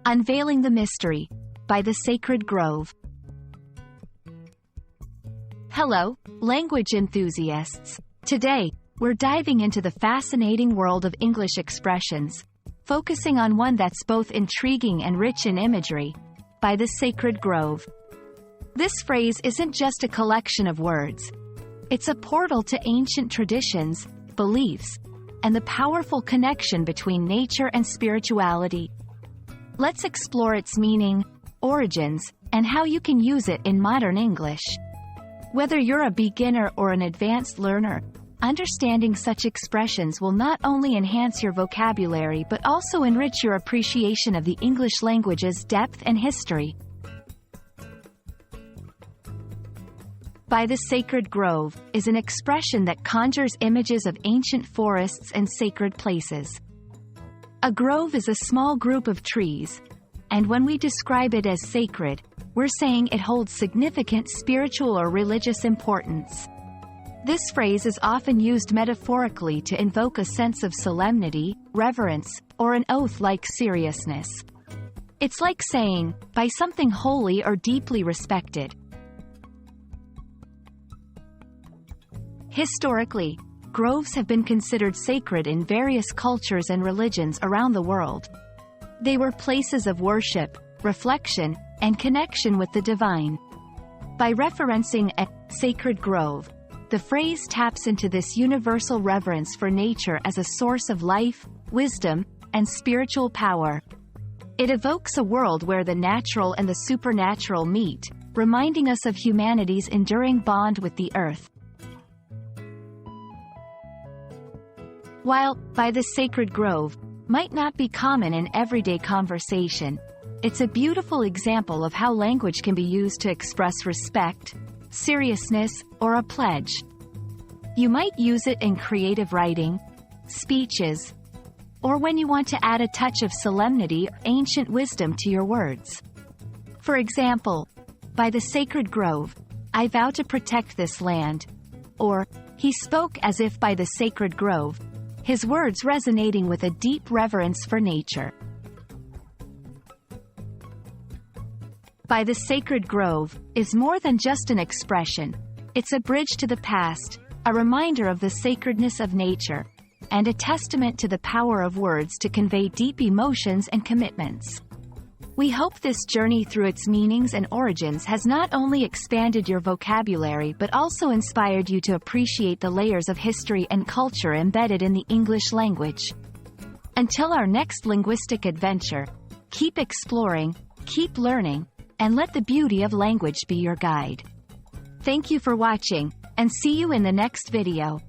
Unveiling the Mystery, by the Sacred Grove. Hello, language enthusiasts. Today, we're diving into the fascinating world of English expressions, focusing on one that's both intriguing and rich in imagery, by the Sacred Grove. This phrase isn't just a collection of words. It's a portal to ancient traditions, beliefs, and the powerful connection between nature and spirituality. Let's explore its meaning, origins, and how you can use it in modern English. Whether you're a beginner or an advanced learner, understanding such expressions will not only enhance your vocabulary but also enrich your appreciation of the English language's depth and history. By the Sacred Grove is an expression that conjures images of ancient forests and sacred places. A grove is a small group of trees, and when we describe it as sacred, we're saying it holds significant spiritual or religious importance. This phrase is often used metaphorically to invoke a sense of solemnity, reverence, or an oath-like seriousness. It's like saying, by something holy or deeply respected. Historically, groves have been considered sacred in various cultures and religions around the world. They were places of worship, reflection, and connection with the divine. By referencing a sacred grove, the phrase taps into this universal reverence for nature as a source of life, wisdom, and spiritual power. It evokes a world where the natural and the supernatural meet, reminding us of humanity's enduring bond with the earth. While by the Sacred Grove might not be common in everyday conversation, it's a beautiful example of how language can be used to express respect, seriousness, or a pledge. You might use it in creative writing, speeches, or when you want to add a touch of solemnity or ancient wisdom to your words. For example, by the Sacred Grove, I vow to protect this land, or, he spoke as if by the Sacred Grove, his words resonating with a deep reverence for nature. By the Sacred Grove is more than just an expression. It's a bridge to the past, a reminder of the sacredness of nature, and a testament to the power of words to convey deep emotions and commitments. We hope this journey through its meanings and origins has not only expanded your vocabulary but also inspired you to appreciate the layers of history and culture embedded in the English language. Until our next linguistic adventure, keep exploring, keep learning, and let the beauty of language be your guide. Thank you for watching, and see you in the next video.